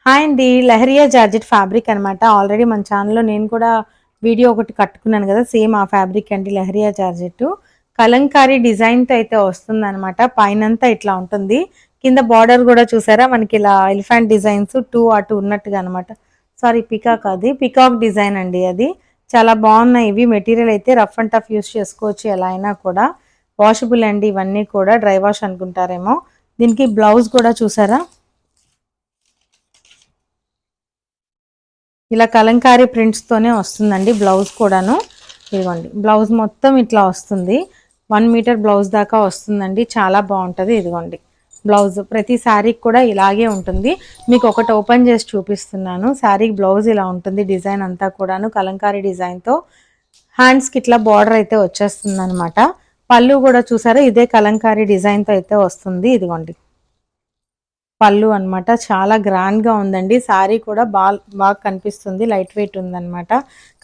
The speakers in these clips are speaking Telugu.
హాయ్ అండి. లహరియా జార్జెట్ ఫ్యాబ్రిక్ అనమాట. ఆల్రెడీ మన ఛానల్‌లో నేను కూడా వీడియో ఒకటి కట్టుకున్నాను కదా! సేమ్ ఆ ఫ్యాబ్రిక్ అండి లహరియా జార్జెట్. కలంకారీ డిజైన్‌తో అయితే వస్తుందనమాట. పైనంతా ఇట్లా ఉంటుంది. కింద బార్డర్ కూడా చూసారా మనకి ఇలా ఎలిఫెంట్ డిజైన్స్ 2 అటు ఉన్నట్టుగా అనమాట. సారీ పికాక్ అది. పికాక్ డిజైన్ అండి అది. చాలా బాగున్నాయి ఇవి. మెటీరియల్ అయితే రఫ్ అండ్ టఫ్ యూజ్ చేసుకోవచ్చు ఎలా అయినా కూడా. వాషబుల్ అండి ఇవన్నీ కూడా. డ్రై వాష్ అనుకుంటారేమో. దీనికి బ్లౌజ్ కూడా చూసారా? ఇలా కలంకారీ ప్రింట్స్తోనే వస్తుందండి బ్లౌజ్ కూడాను. ఇదిగోండి బ్లౌజ్ మొత్తం ఇట్లా వస్తుంది. 1 మీటర్ బ్లౌజ్ దాకా వస్తుందండి. చాలా బాగుంటుంది. ఇదిగోండి బ్లౌజ్ ప్రతి శారీకి కూడా ఇలాగే ఉంటుంది. మీకు ఒకటి ఓపెన్ చేసి చూపిస్తున్నాను. శారీకి బ్లౌజ్ ఇలా ఉంటుంది. డిజైన్ అంతా కూడాను కలంకారీ డిజైన్తో. హ్యాండ్స్కి ఇట్లా బార్డర్ అయితే వచ్చేస్తుంది అనమాట. పళ్ళు కూడా చూసారా ఇదే కలంకారీ డిజైన్తో అయితే వస్తుంది. ఇదిగోండి పళ్ళు అనమాట. చాలా గ్రాండ్గా ఉందండి. శారీ కూడా బాగా కనిపిస్తుంది. లైట్ వెయిట్ ఉందన్నమాట.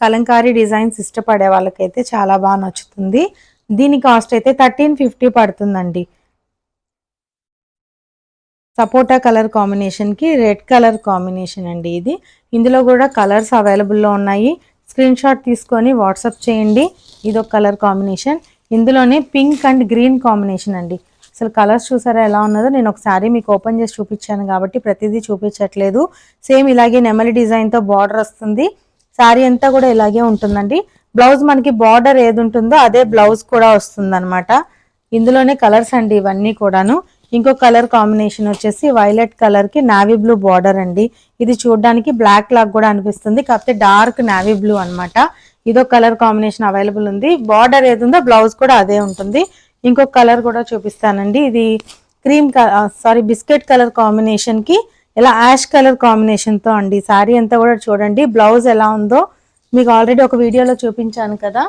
కలంకారీ డిజైన్స్ ఇష్టపడే వాళ్ళకైతే చాలా బాగా నచ్చుతుంది. దీని కాస్ట్ అయితే 1350 పడుతుందండి. సపోటా కలర్ కాంబినేషన్కి రెడ్ కలర్ కాంబినేషన్ అండి ఇది. ఇందులో కూడా కలర్స్ అవైలబుల్లో ఉన్నాయి. స్క్రీన్ షాట్ తీసుకొని వాట్సాప్ చేయండి. ఇదొక కలర్ కాంబినేషన్. ఇందులోనే పింక్ అండ్ గ్రీన్ కాంబినేషన్ అండి. అసలు కలర్స్ చూసారా ఎలా ఉన్నదో. నేను ఒకసారి మీకు ఓపెన్ చేసి చూపించాను కాబట్టి ప్రతిదీ చూపించట్లేదు. సేమ్ ఇలాగే నెమలి డిజైన్తో బార్డర్ వస్తుంది. శారీ అంతా కూడా ఇలాగే ఉంటుందండి. బ్లౌజ్ మనకి బార్డర్ ఏది ఉంటుందో అదే బ్లౌజ్ కూడా వస్తుంది అనమాట. ఇందులోనే కలర్స్ అండి ఇవన్నీ కూడాను. ఇంకో కలర్ కాంబినేషన్ వచ్చేసి వైలెట్ కలర్ కి నావీ బ్లూ బార్డర్ అండి. ఇది చూడడానికి బ్లాక్ లాగా కూడా అనిపిస్తుంది, కాకపోతే డార్క్ నావీ బ్లూ అనమాట. ఇదో కలర్ కాంబినేషన్ అవైలబుల్ ఉంది. బార్డర్ ఏది ఉందో బ్లౌజ్ కూడా అదే ఉంటుంది. ఇంకొక కలర్ కూడా చూపిస్తానండి. ఇది cream sorry biscuit colour combination కి ఇలా యాష్ కలర్ కాంబినేషన్ తో అండి. శారీ అంతా కూడా చూడండి. బ్లౌజ్ ఎలా ఉందో మీకు ఆల్రెడీ ఒక వీడియోలో చూపించాను కదా.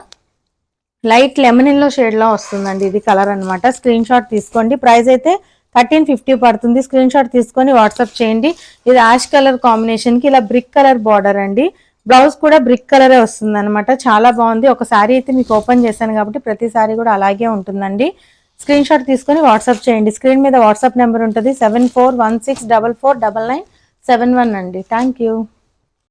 లైట్ లెమన్ ఎల్లో షేడ్ లో వస్తుందండి. ఇది కలర్ అనమాట. స్క్రీన్ షాట్ తీసుకోండి. ప్రైస్ అయితే 1350 పడుతుంది. స్క్రీన్ షాట్ తీసుకొని వాట్సాప్ చేయండి. ఇది యాష్ కలర్ కాంబినేషన్ కి ఇలా బ్రిక్ కలర్ బార్డర్ అండి. బ్లౌజ్ కూడా బ్రిక్ కలరే వస్తుంది అనమాట. చాలా బాగుంది. ఒక శారీ అయితే మీకు ఓపెన్ చేశాను కాబట్టి ప్రతి శారీ కూడా అలాగే ఉంటుందండి. స్క్రీన్ షాట్ తీసుకొని వాట్సాప్ చేయండి. స్క్రీన్ మీద వాట్సాప్ నెంబర్ ఉంటుంది 7416449971 అండి. Thank you.